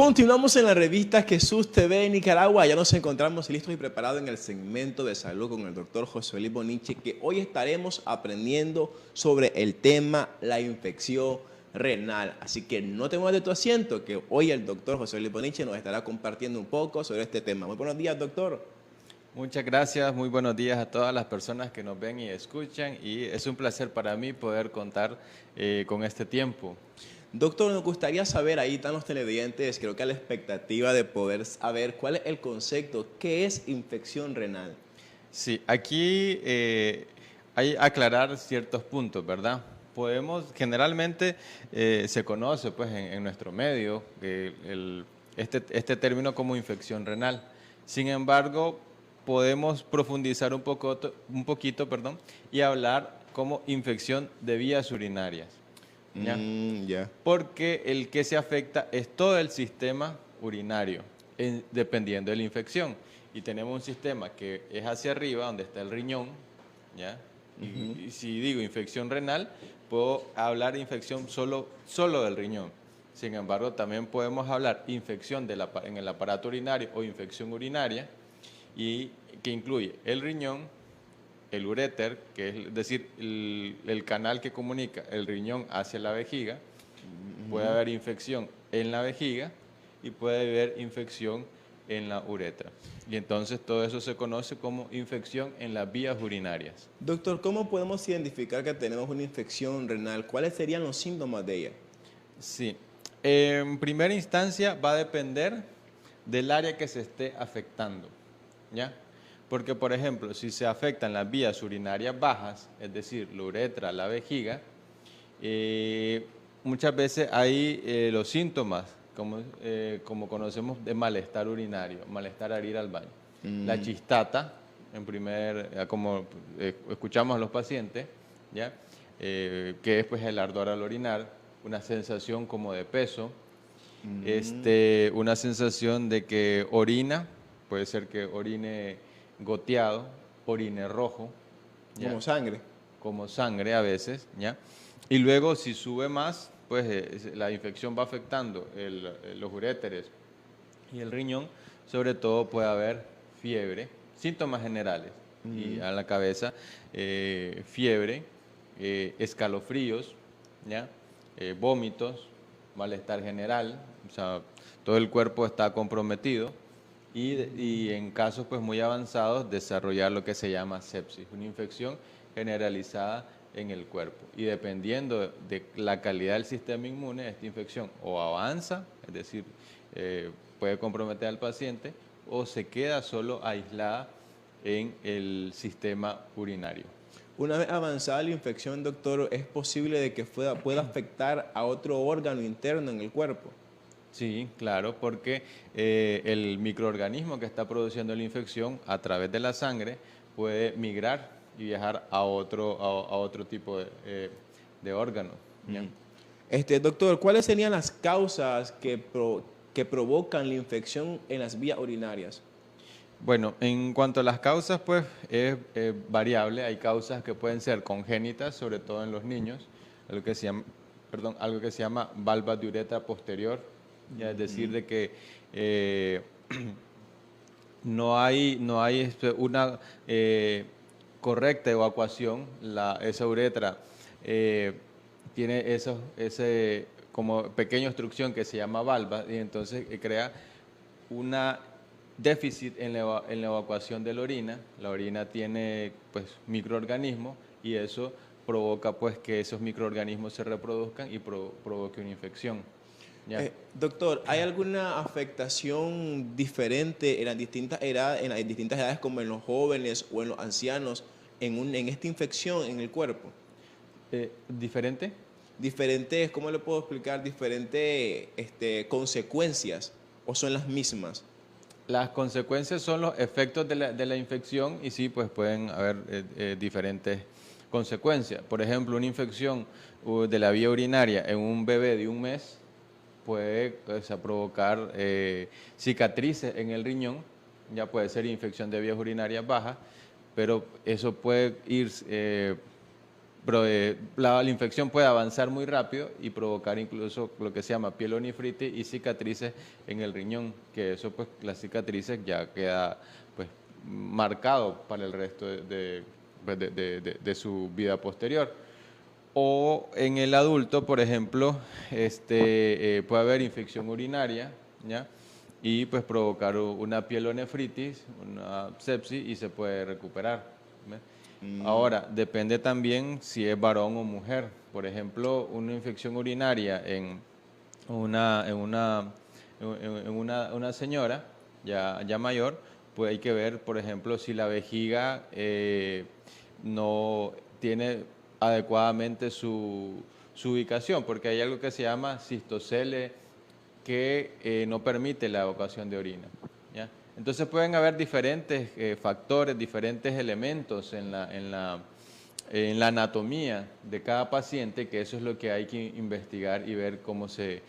Continuamos en la revista Jesús TV de Nicaragua. Ya nos encontramos listos y preparados en el segmento de salud con el doctor José Luis Boniche, que hoy estaremos aprendiendo sobre el tema la infección renal. Así que no te muevas de tu asiento, que hoy el doctor José Luis Boniche nos estará compartiendo un poco sobre este tema. Muy buenos días, doctor. Muchas gracias, muy buenos días a todas las personas que nos ven y escuchan, y es un placer para mí poder contar con este tiempo. Doctor, nos gustaría saber, ahí están los televidentes, creo que a la expectativa de poder saber cuál es el concepto, qué es infección renal. Sí, aquí hay aclarar ciertos puntos, ¿verdad? Generalmente se conoce pues en nuestro medio este término como infección renal. Sin embargo, podemos profundizar un poquito, perdón, y hablar como infección de vías urinarias. ¿Ya? Ya. Porque el que se afecta es todo el sistema urinario, dependiendo de la infección. Y tenemos un sistema que es hacia arriba, donde está el riñón, ¿ya? Y si digo infección renal, puedo hablar de infección solo del riñón. Sin embargo, también podemos hablar infección en el aparato urinario o infección urinaria, y que incluye el riñón, el uréter, que es decir, el canal que comunica el riñón hacia la vejiga. Puede haber infección en la vejiga y puede haber infección en la uretra. Y entonces todo eso se conoce como infección en las vías urinarias. Doctor, ¿cómo podemos identificar que tenemos una infección renal? ¿Cuáles serían los síntomas de ella? Sí, en primera instancia va a depender del área que se esté afectando, ¿ya? Porque, por ejemplo, si se afectan las vías urinarias bajas, es decir, la uretra, la vejiga, muchas veces hay los síntomas, como conocemos, de malestar urinario, malestar al ir al baño. La chistata, como escuchamos a los pacientes, ¿ya? Que es pues el ardor al orinar, una sensación como de peso, una sensación de que orina, puede ser que orine goteado, orine rojo, ¿ya? Como sangre. Como sangre a veces, ¿ya? Y luego si sube más, pues la infección va afectando los uréteres y el riñón. Sobre todo puede haber fiebre, síntomas generales, y a la cabeza, fiebre, escalofríos, ¿ya? Vómitos, malestar general, o sea, todo el cuerpo está comprometido. Y en casos pues muy avanzados, desarrollar lo que se llama sepsis, una infección generalizada en el cuerpo. Y dependiendo de la calidad del sistema inmune, esta infección o avanza, es decir, puede comprometer al paciente, o se queda solo aislada en el sistema urinario. Una vez avanzada la infección, doctor, ¿es posible de que pueda afectar a otro órgano interno en el cuerpo? Sí, claro, porque el microorganismo que está produciendo la infección a través de la sangre puede migrar y viajar a otro tipo de órgano, ¿ya? Doctor, ¿cuáles serían las causas que provocan la infección en las vías urinarias? Bueno, en cuanto a las causas, pues es variable. Hay causas que pueden ser congénitas, sobre todo en los niños, algo que se llama valva de uretra posterior, ya es decir, de que no hay una correcta evacuación. Esa uretra tiene ese como pequeña obstrucción que se llama valva, y entonces crea una déficit en la evacuación de la orina. La orina tiene pues microorganismos, y eso provoca pues que esos microorganismos se reproduzcan y provoque una infección, ¿ya? Doctor, ¿hay alguna afectación diferente en las distintas edades, como en los jóvenes o en los ancianos, en esta infección en el cuerpo? ¿Diferente? Diferentes, ¿cómo le puedo explicar? Diferentes consecuencias, ¿o son las mismas? Las consecuencias son los efectos de la infección, y sí, pues pueden haber diferentes consecuencias. Por ejemplo, una infección de la vía urinaria en un bebé de 1 mes puede, o sea, provocar cicatrices en el riñón. Ya puede ser infección de vías urinarias bajas, pero eso puede ir la infección puede avanzar muy rápido y provocar incluso lo que se llama pielonefritis y cicatrices en el riñón, que eso pues las cicatrices ya queda pues marcado para el resto de su vida posterior. O en el adulto, por ejemplo, puede haber infección urinaria, ¿ya? Y pues provocar una pielonefritis, una sepsis y se puede recuperar. ¿Ve? Ahora, depende también si es varón o mujer. Por ejemplo, una infección urinaria en una señora ya mayor, pues hay que ver, por ejemplo, si la vejiga no tiene adecuadamente su ubicación, porque hay algo que se llama cistocele que no permite la evacuación de orina, ¿ya? Entonces pueden haber diferentes factores, diferentes elementos en la anatomía de cada paciente, que eso es lo que hay que investigar y ver cómo se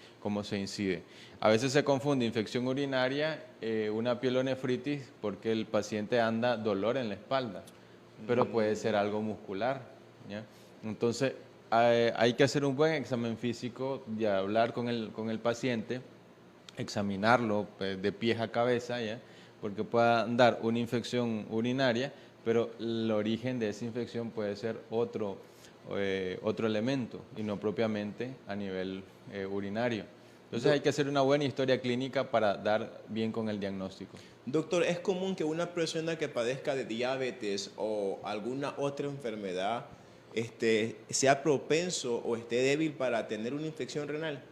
incide. A veces se confunde infección urinaria, una pielonefritis, porque el paciente anda dolor en la espalda, pero puede ser algo muscular, ¿ya? Entonces hay que hacer un buen examen físico y hablar con el paciente, examinarlo pues, de pies a cabeza, ¿ya? Porque pueda dar una infección urinaria, pero el origen de esa infección puede ser otro elemento y no propiamente a nivel urinario. Entonces hay que hacer una buena historia clínica para dar bien con el diagnóstico. Doctor, ¿es común que una persona que padezca de diabetes o alguna otra enfermedad sea propenso o esté débil para tener una infección renal?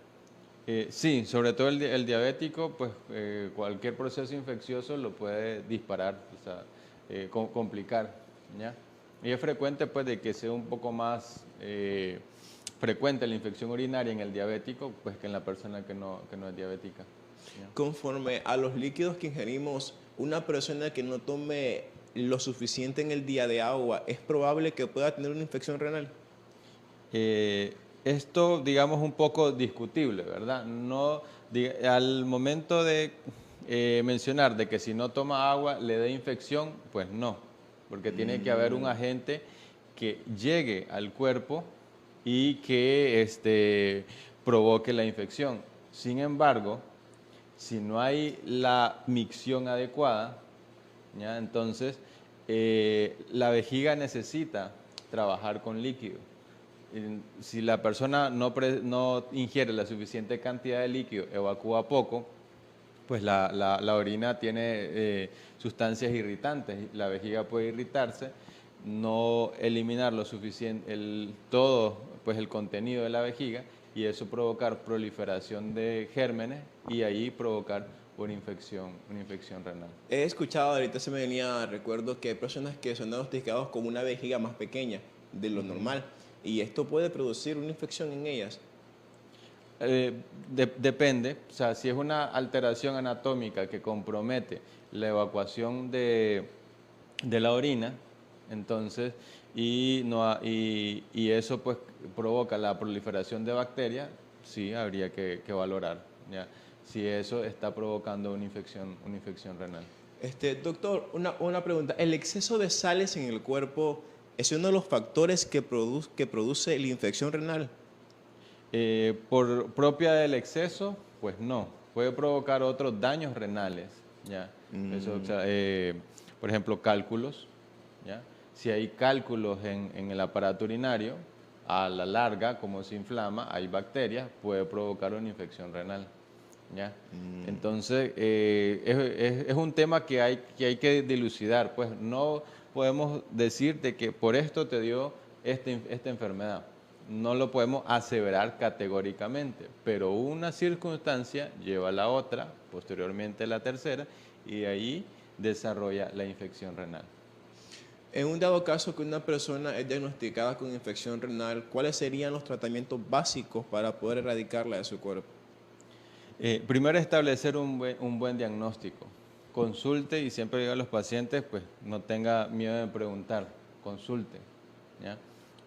Sí, sobre todo el diabético, pues cualquier proceso infeccioso lo puede disparar, o sea, complicar, ¿ya? Y es frecuente pues de que sea un poco más frecuente la infección urinaria en el diabético pues que en la persona que no es diabética, ¿ya? Conforme a los líquidos que ingerimos, una persona que no tome lo suficiente en el día de agua, ¿es probable que pueda tener una infección renal? Esto, digamos, un poco discutible, ¿verdad? No, al momento de mencionar de que si no toma agua le dé infección, pues no, porque tiene que haber un agente que llegue al cuerpo y que provoque la infección. Sin embargo, si no hay la micción adecuada, ¿ya? Entonces la vejiga necesita trabajar con líquido. Si la persona no ingiere la suficiente cantidad de líquido, evacúa poco, pues la orina tiene sustancias irritantes. La vejiga puede irritarse, no eliminar lo suficiente, todo pues el contenido de la vejiga y eso provocar proliferación de gérmenes y ahí provocar una infección renal. He escuchado, ahorita se me venía, recuerdo que hay personas que son diagnosticados con una vejiga más pequeña de lo normal y esto puede producir una infección en ellas. Depende, o sea, si es una alteración anatómica que compromete la evacuación de la orina, entonces, y eso pues provoca la proliferación de bacterias, sí, habría que valorar, ¿ya? Si eso está provocando una infección renal. Doctor, una pregunta. ¿El exceso de sales en el cuerpo es uno de los factores que produce la infección renal? Por propia del exceso, pues no. Puede provocar otros daños renales, ¿ya? Eso, o sea, por ejemplo, cálculos, ¿ya? Si hay cálculos en el aparato urinario, a la larga, como se inflama, hay bacterias, puede provocar una infección renal, ¿ya? Entonces, es un tema que hay que dilucidar, pues no podemos decir de que por esto te dio esta enfermedad. No lo podemos aseverar categóricamente, pero una circunstancia lleva a la otra, posteriormente la tercera, y de ahí desarrolla la infección renal. En un dado caso que una persona es diagnosticada con infección renal, ¿cuáles serían los tratamientos básicos para poder erradicarla de su cuerpo? Primero establecer un buen diagnóstico. Consulte y siempre digo a los pacientes, pues no tenga miedo de preguntar, consulte, ¿ya?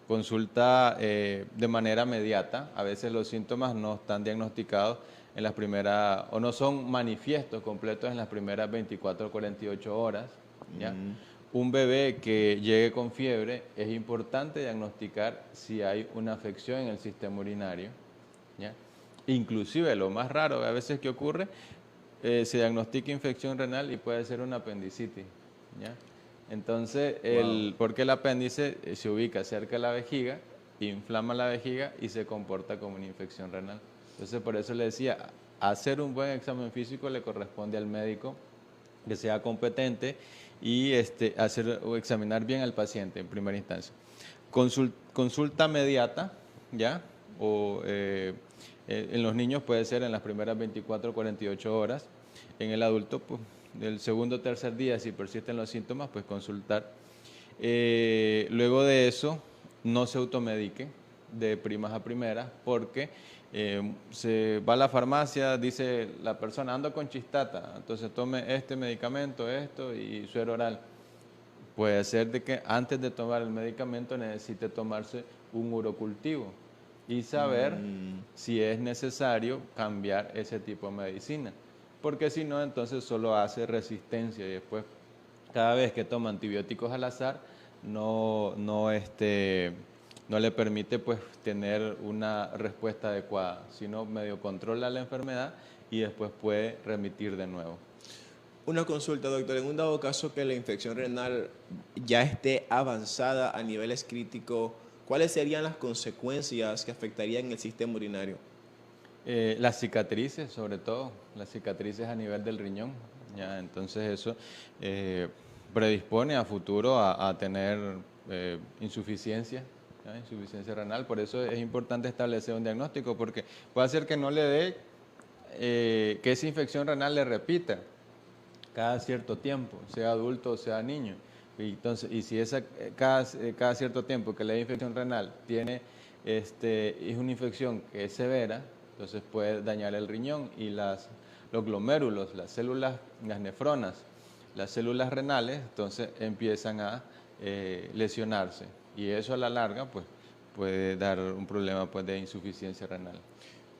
Consulta de manera inmediata. A veces los síntomas no están diagnosticados en las primeras, o no son manifiestos completos en las primeras 24 o 48 horas, ¿ya? un bebé que llegue con fiebre, es importante diagnosticar si hay una afección en el sistema urinario, ¿ya? Inclusive lo más raro a veces que ocurre, se diagnostica infección renal y puede ser una apendicitis, ¿ya? Entonces, Wow. porque el apéndice se ubica cerca de la vejiga, inflama la vejiga y se comporta como una infección renal. Entonces, por eso le decía, hacer un buen examen físico le corresponde al médico que sea competente y hacer o examinar bien al paciente en primera instancia. Consulta mediata, ¿ya? O en los niños puede ser en las primeras 24 o 48 horas. En el adulto, pues, del segundo o tercer día, si persisten los síntomas, pues consultar. Luego de eso, no se automedique de primas a primeras, porque se va a la farmacia, dice la persona, ando con chistata, entonces tome este medicamento, esto y suero oral. Puede ser de que antes de tomar el medicamento necesite tomarse un urocultivo y saber Mm, si es necesario cambiar ese tipo de medicina, porque si no, entonces solo hace resistencia y después cada vez que toma antibióticos al azar no le permite pues tener una respuesta adecuada, sino medio controla la enfermedad y después puede remitir de nuevo. Una consulta, doctor. En un dado caso que la infección renal ya esté avanzada a niveles críticos, ¿cuáles serían las consecuencias que afectarían el sistema urinario? Las cicatrices, sobre todo, las cicatrices a nivel del riñón, ¿ya? Entonces eso predispone a futuro a tener insuficiencia, ¿ya? Insuficiencia renal. Por eso es importante establecer un diagnóstico, porque puede ser que no le dé, que esa infección renal le repita cada cierto tiempo, sea adulto o sea niño. Y, entonces, y si cada cierto tiempo que le da infección renal tiene, es una infección que es severa, entonces puede dañar el riñón y los glomérulos, las células, las nefronas, las células renales, entonces empiezan a lesionarse. Y eso a la larga pues, puede dar un problema pues, de insuficiencia renal.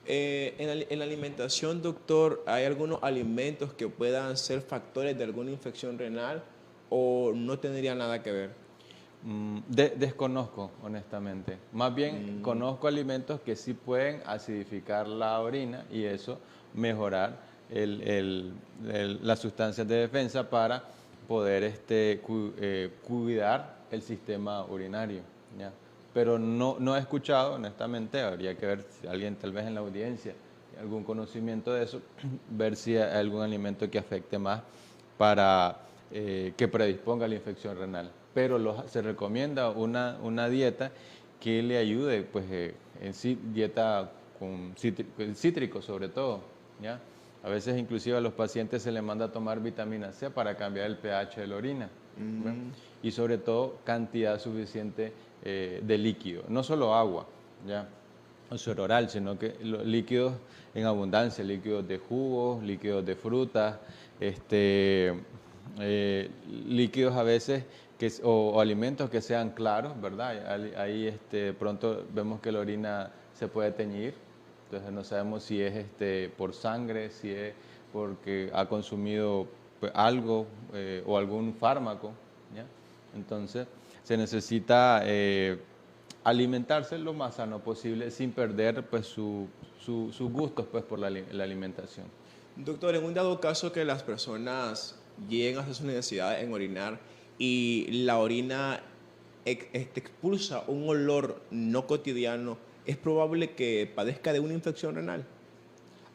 En la alimentación, doctor, ¿hay algunos alimentos que puedan ser factores de alguna infección renal o no tendría nada que ver? Desconozco, honestamente. Más bien, conozco alimentos que sí pueden acidificar la orina y eso mejorar las sustancias de defensa para poder cuidar el sistema urinario, ¿ya? Pero no he escuchado, honestamente, habría que ver si alguien tal vez en la audiencia tiene algún conocimiento de eso, ver si hay algún alimento que afecte más para que predisponga a la infección renal. Pero se recomienda una dieta que le ayude, pues en sí, dieta con cítricos sobre todo, ¿ya? A veces inclusive a los pacientes se les manda a tomar vitamina C para cambiar el pH de la orina, ¿verdad? Mm, Y sobre todo cantidad suficiente de líquido, no solo agua, ¿ya? O suero oral, sino que los líquidos en abundancia, líquidos de jugos, líquidos de frutas, líquidos a veces o alimentos que sean claros, ¿verdad? Ahí pronto vemos que la orina se puede teñir, entonces no sabemos si es por sangre, si es porque ha consumido pues, algo o algún fármaco, ¿ya? Entonces se necesita alimentarse lo más sano posible sin perder pues, sus gustos pues, por la alimentación. doctor, en un dado caso que las personas lleguen a hacer su necesidad en orinar y la orina expulsa un olor no cotidiano, ¿es probable que padezca de una infección renal?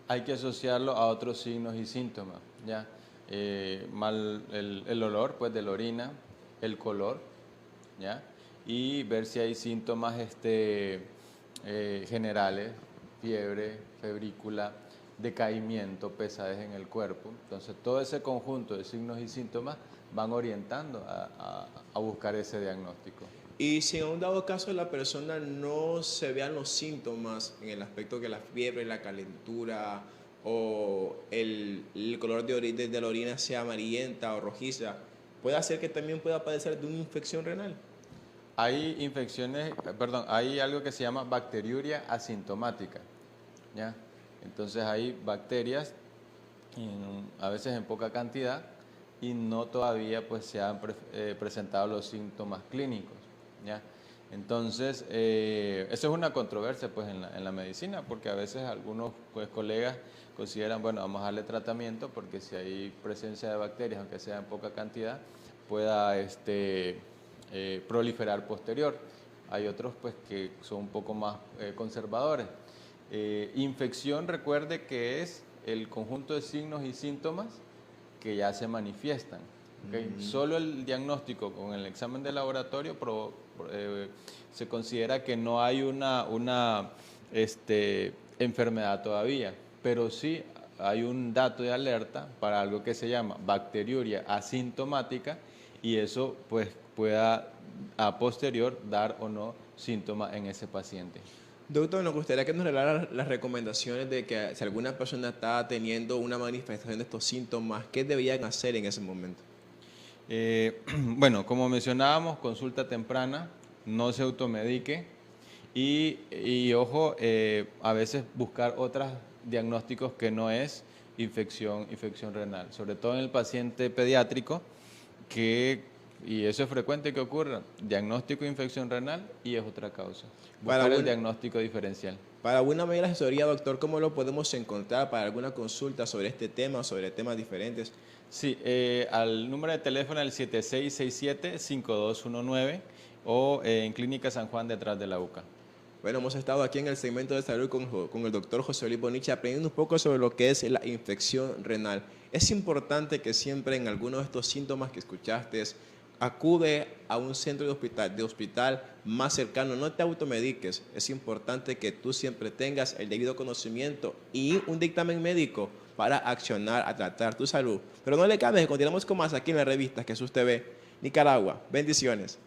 Hay que asociarlo a otros signos y síntomas, ¿ya? El olor pues, de la orina, el color, ¿ya? Y ver si hay síntomas generales, fiebre, febrícula, decaimiento, pesadez en el cuerpo. Entonces, todo ese conjunto de signos y síntomas van orientando a buscar ese diagnóstico. Y si en un dado caso la persona no se vean los síntomas en el aspecto que la fiebre, la calentura o el color de la orina sea amarillenta o rojiza, puede hacer que también pueda padecer de una infección renal. Hay infecciones, perdón, hay algo que se llama bacteriuria asintomática, ¿ya? Entonces hay bacterias, a veces en poca cantidad, y no todavía pues se han presentado los síntomas clínicos, ¿ya? Entonces, eso es una controversia pues en la medicina, porque a veces algunos pues, colegas consideran, bueno, vamos a darle tratamiento porque si hay presencia de bacterias, aunque sea en poca cantidad, pueda proliferar posterior. Hay otros pues que son un poco más conservadores. Infección, recuerde que es el conjunto de signos y síntomas que ya se manifiestan. ¿Okay? Solo el diagnóstico con el examen de laboratorio se considera que no hay una enfermedad todavía, pero sí hay un dato de alerta para algo que se llama bacteriuria asintomática y eso pues pueda a posterior dar o no síntomas en ese paciente. Doctor, nos gustaría que nos regalara las recomendaciones de que si alguna persona está teniendo una manifestación de estos síntomas, ¿qué deberían hacer en ese momento? Bueno, como mencionábamos, consulta temprana, no se automedique y ojo, a veces buscar otros diagnósticos que no es infección renal, sobre todo en el paciente pediátrico, y eso es frecuente que ocurra, diagnóstico de infección renal y es otra causa. Buscar el diagnóstico diferencial. Para alguna mayor asesoría, doctor, ¿cómo lo podemos encontrar para alguna consulta sobre este tema o sobre temas diferentes? Sí, al número de teléfono el 7667-5219 o en Clínica San Juan detrás de la UCA. Bueno, hemos estado aquí en el segmento de salud con el doctor José Luis Bonniche aprendiendo un poco sobre lo que es la infección renal. Es importante que siempre en algunos de estos síntomas que escuchaste acude a un centro de hospital más cercano, no te automediques, es importante que tú siempre tengas el debido conocimiento y un dictamen médico para accionar, a tratar tu salud. Pero no le cambies, continuamos con más aquí en la revista Jesús TV, Nicaragua. Bendiciones.